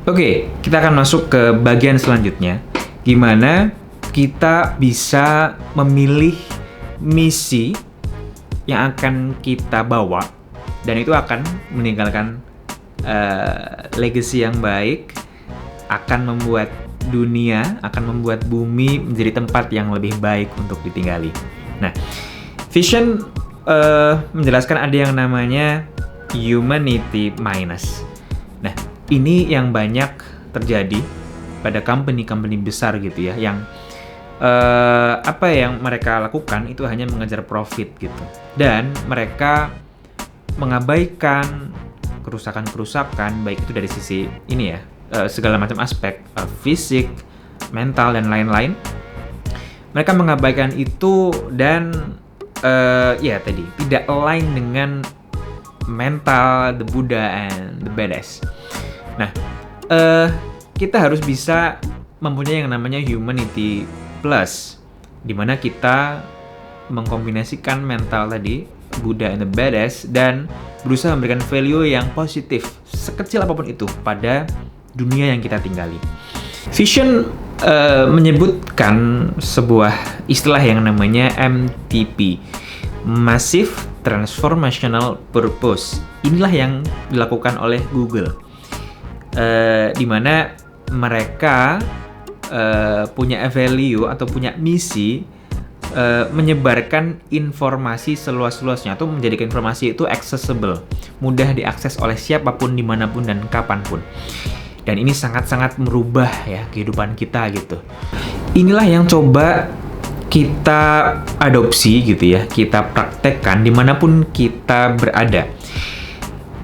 Oke, kita akan masuk ke bagian selanjutnya. Gimana kita bisa memilih misi yang akan kita bawa dan itu akan meninggalkan legacy yang baik, akan membuat dunia, akan membuat bumi menjadi tempat yang lebih baik untuk ditinggali. Nah, vision menjelaskan ada yang namanya humanity minus. Nah, ini yang banyak terjadi pada company-company besar gitu ya, yang apa yang mereka lakukan itu hanya mengejar profit gitu, dan mereka mengabaikan kerusakan-kerusakan, baik itu dari sisi ini ya, segala macam aspek fisik, mental dan lain-lain. Mereka mengabaikan itu dan ya tadi tidak align dengan mental the Buddha and the badass. Nah, kita harus bisa mempunyai yang namanya humanity plus, di mana kita mengkombinasikan mental tadi, Buddha and the badass, dan berusaha memberikan value yang positif, sekecil apapun itu, pada dunia yang kita tinggali. Vision menyebutkan sebuah istilah yang namanya MTP, Massive Transformational Purpose. Inilah yang dilakukan oleh Google, di mana mereka punya value atau punya misi menyebarkan informasi seluas-luasnya atau menjadikan informasi itu accessible, mudah diakses oleh siapapun, dimanapun dan kapanpun. Dan ini sangat-sangat merubah ya kehidupan kita gitu. Inilah yang coba kita adopsi gitu ya, kita praktekkan dimanapun kita berada.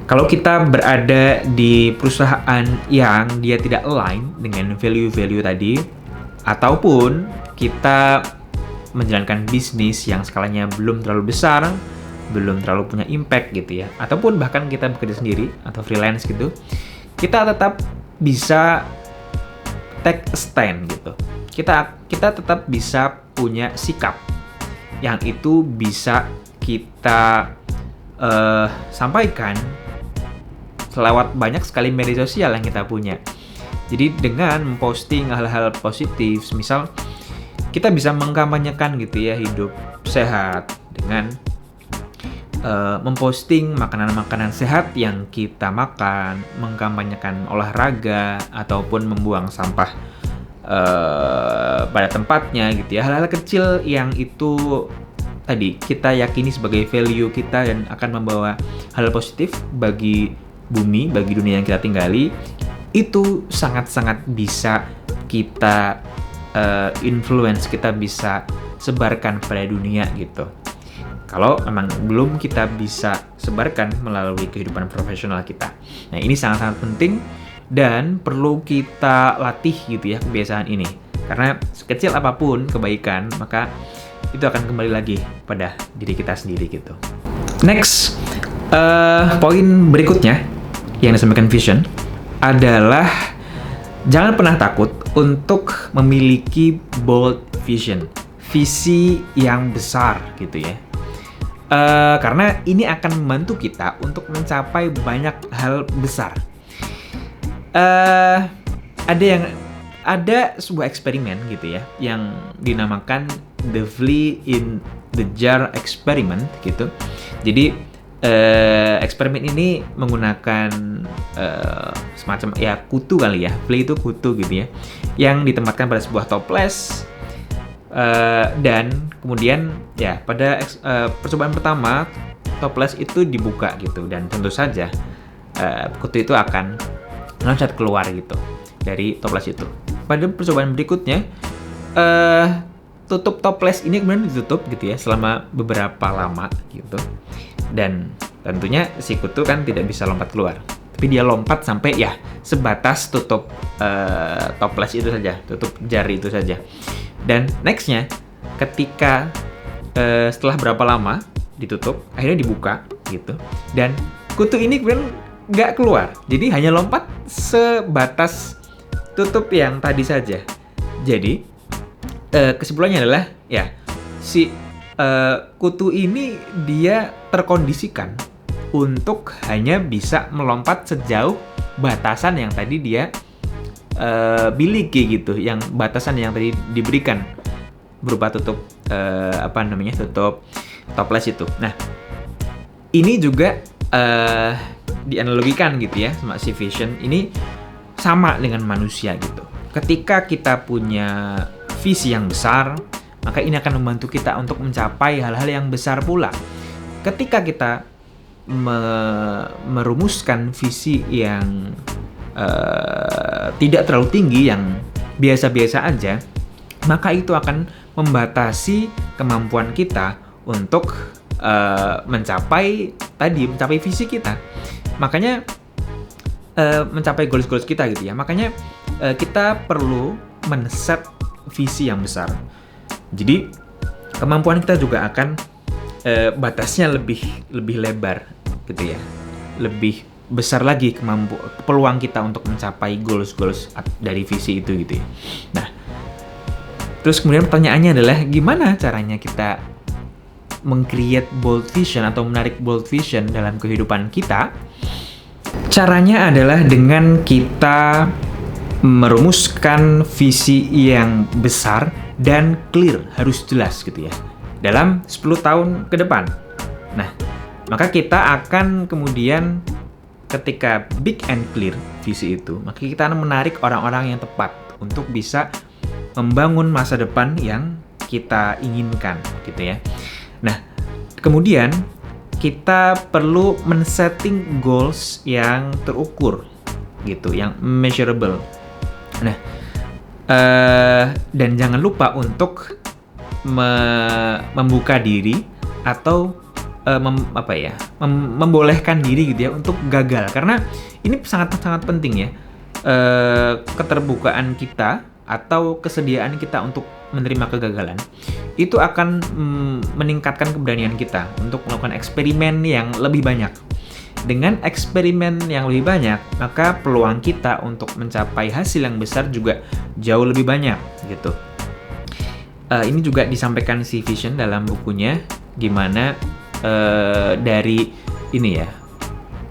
Kalau kita berada di perusahaan yang dia tidak align dengan value-value tadi, ataupun kita menjalankan bisnis yang skalanya belum terlalu besar, belum terlalu punya impact gitu ya, ataupun bahkan kita bekerja sendiri atau freelance gitu, kita tetap bisa take a stand gitu. Kita tetap bisa punya sikap yang itu bisa kita sampaikan lewat banyak sekali media sosial yang kita punya. Jadi dengan memposting hal-hal positif, misal kita bisa mengkampanyekan gitu ya hidup sehat dengan memposting makanan-makanan sehat yang kita makan, mengkampanyekan olahraga ataupun membuang sampah pada tempatnya gitu ya. Hal-hal kecil yang itu tadi kita yakini sebagai value kita dan akan membawa hal positif bagi bumi, bagi dunia yang kita tinggali, itu sangat-sangat bisa kita influence, kita bisa sebarkan pada dunia gitu. Kalau memang belum kita bisa sebarkan melalui kehidupan profesional kita. Nah, ini sangat-sangat penting dan perlu kita latih gitu ya kebiasaan ini. Karena sekecil apapun kebaikan, maka itu akan kembali lagi pada diri kita sendiri gitu. Next, poin berikutnya yang disampaikan Vision adalah jangan pernah takut untuk memiliki bold vision, visi yang besar gitu ya. Karena ini akan membantu kita untuk mencapai banyak hal besar. Ada sebuah eksperimen gitu ya yang dinamakan the flea in the jar experiment gitu. Jadi eksperimen ini menggunakan semacam ya kutu kali ya, flea itu kutu gitu ya, yang ditempatkan pada sebuah toples. Dan kemudian ya pada percobaan pertama toples itu dibuka gitu, dan tentu saja kutu itu akan loncat keluar gitu dari toples itu. Pada percobaan berikutnya tutup toples ini kemudian ditutup gitu ya selama beberapa lama gitu, dan tentunya si kutu kan tidak bisa lompat keluar, tapi dia lompat sampai ya sebatas tutup toples itu saja, tutup jari itu saja. Dan nextnya, ketika setelah berapa lama ditutup, akhirnya dibuka gitu, dan kutu ini kemudian nggak keluar, jadi hanya lompat sebatas tutup yang tadi saja. Jadi kesimpulannya adalah ya si kutu ini dia terkondisikan untuk hanya bisa melompat sejauh batasan yang tadi dia miliki gitu, yang batasan yang tadi diberikan berupa tutup tutup toples itu. Nah, ini juga dianalogikan gitu ya, Smart Sea Vision ini sama dengan manusia gitu. Ketika kita punya visi yang besar, maka ini akan membantu kita untuk mencapai hal-hal yang besar pula. Ketika kita merumuskan visi yang tidak terlalu tinggi, yang biasa-biasa aja, maka itu akan membatasi kemampuan kita untuk mencapai visi kita. Makanya mencapai goals-goals kita gitu ya. Makanya kita perlu men-set visi yang besar. Jadi kemampuan kita juga akan batasnya lebih lebar gitu ya. Lebih besar lagi peluang kita untuk mencapai goals dari visi itu gitu ya. Nah, terus kemudian pertanyaannya adalah gimana caranya kita meng-create bold vision atau menarik bold vision dalam kehidupan kita? Caranya adalah dengan kita merumuskan visi yang besar dan clear, harus jelas gitu ya, dalam 10 tahun ke depan. Nah, maka kita akan kemudian ketika big and clear visi itu, maka kita akan menarik orang-orang yang tepat untuk bisa membangun masa depan yang kita inginkan gitu ya. Nah, kemudian kita perlu men-setting goals yang terukur gitu, yang measurable. Nah, dan jangan lupa untuk membuka diri atau membolehkan diri gitu ya untuk gagal, karena ini sangat-sangat penting ya. Keterbukaan kita atau kesediaan kita untuk menerima kegagalan itu akan meningkatkan keberanian kita untuk melakukan eksperimen yang lebih banyak. Dengan eksperimen yang lebih banyak, maka peluang kita untuk mencapai hasil yang besar juga jauh lebih banyak gitu. Ini juga disampaikan si Vision dalam bukunya, gimana dari ini ya,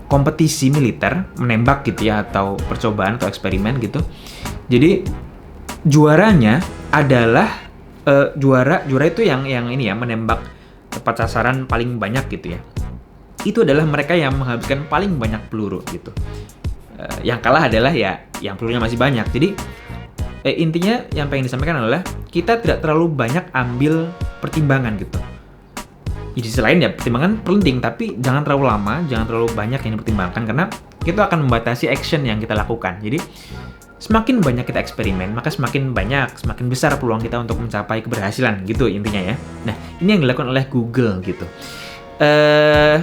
kompetisi militer menembak gitu ya, atau percobaan atau eksperimen gitu. Jadi juaranya adalah juara itu yang ini ya, menembak tepat sasaran paling banyak gitu ya. Itu adalah mereka yang menghabiskan paling banyak peluru gitu. Yang kalah adalah ya yang pelurunya masih banyak. Jadi intinya yang pengen disampaikan adalah kita tidak terlalu banyak ambil pertimbangan gitu. Jadi selain ya pertimbangan penting, tapi jangan terlalu lama, jangan terlalu banyak yang dipertimbangkan, karena itu akan membatasi action yang kita lakukan. Jadi semakin banyak kita eksperimen, maka semakin besar peluang kita untuk mencapai keberhasilan gitu intinya ya. Nah, ini yang dilakukan oleh Google gitu.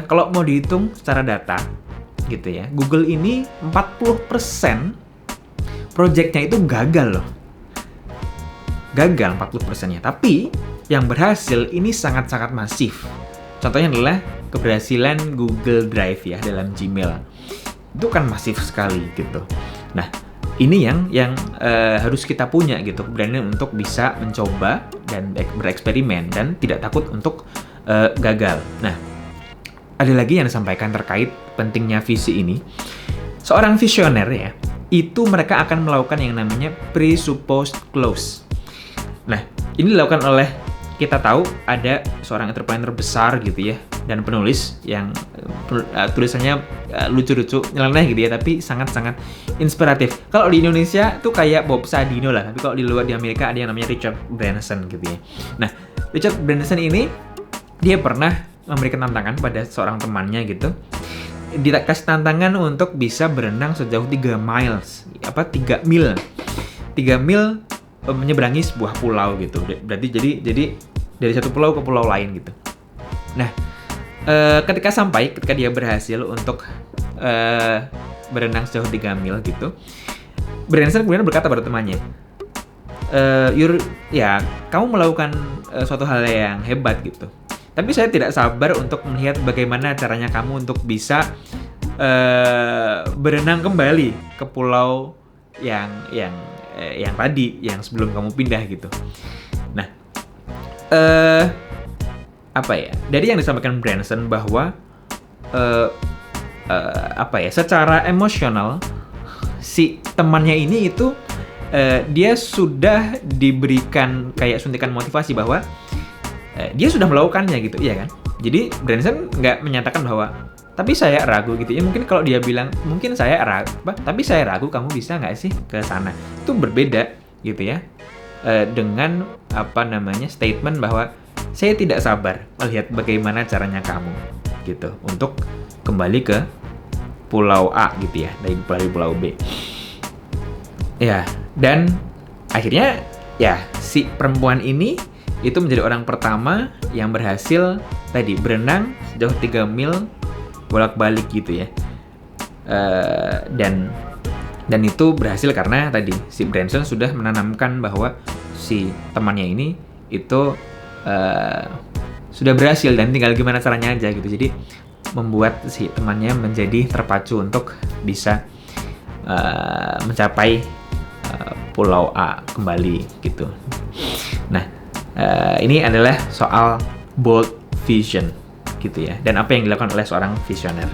Kalau mau dihitung secara data gitu ya, Google ini 40% projectnya itu gagal loh. Gagal 40%-nya, tapi yang berhasil ini sangat-sangat masif. Contohnya adalah keberhasilan Google Drive ya dalam Gmail. Itu kan masif sekali gitu. Nah, ini yang harus kita punya gitu, keberanian untuk bisa mencoba dan bereksperimen dan tidak takut untuk gagal. Nah, ada lagi yang disampaikan terkait pentingnya visi ini. Seorang visioner ya, itu mereka akan melakukan yang namanya presupposed clause. Nah, ini dilakukan oleh, kita tahu ada seorang entrepreneur besar gitu ya, dan penulis yang tulisannya lucu-lucu, nyeleneh gitu ya, tapi sangat-sangat inspiratif. Kalau di Indonesia tuh kayak Bob Sadino lah, tapi kalau di luar, di Amerika ada yang namanya Richard Branson gitu ya. Nah, Richard Branson ini dia pernah memberikan tantangan pada seorang temannya gitu. Dikasih tantangan untuk bisa berenang sejauh 3 mil menyeberangi sebuah pulau gitu. Berarti jadi dari satu pulau ke pulau lain gitu. Nah, ketika dia berhasil untuk berenang sejauh 3 mil gitu, Branson kemudian berkata pada temannya, kamu melakukan suatu hal yang hebat gitu. Tapi saya tidak sabar untuk melihat bagaimana caranya kamu untuk bisa berenang kembali ke pulau yang tadi, yang sebelum kamu pindah gitu. Nah, dari yang disampaikan Branson bahwa secara emosional si temannya ini itu dia sudah diberikan kayak suntikan motivasi bahwa dia sudah melakukannya gitu, iya kan? Jadi Branson nggak menyatakan bahwa tapi saya ragu gitu ya. Mungkin kalau dia bilang mungkin saya ragu, tapi saya ragu kamu bisa nggak sih ke sana? Itu berbeda gitu ya. Dengan apa namanya statement bahwa saya tidak sabar melihat bagaimana caranya kamu gitu untuk kembali ke pulau A gitu ya dari pulau B. Ya, dan akhirnya ya si perempuan ini itu menjadi orang pertama yang berhasil tadi berenang sejauh 3 mil bolak-balik gitu ya. Dan itu berhasil karena tadi si Branson sudah menanamkan bahwa si temannya ini itu sudah berhasil dan tinggal gimana caranya aja gitu. Jadi membuat si temannya menjadi terpacu untuk bisa mencapai pulau A kembali gitu. Nah, ini adalah soal bold vision gitu ya, dan apa yang dilakukan oleh seorang visioner.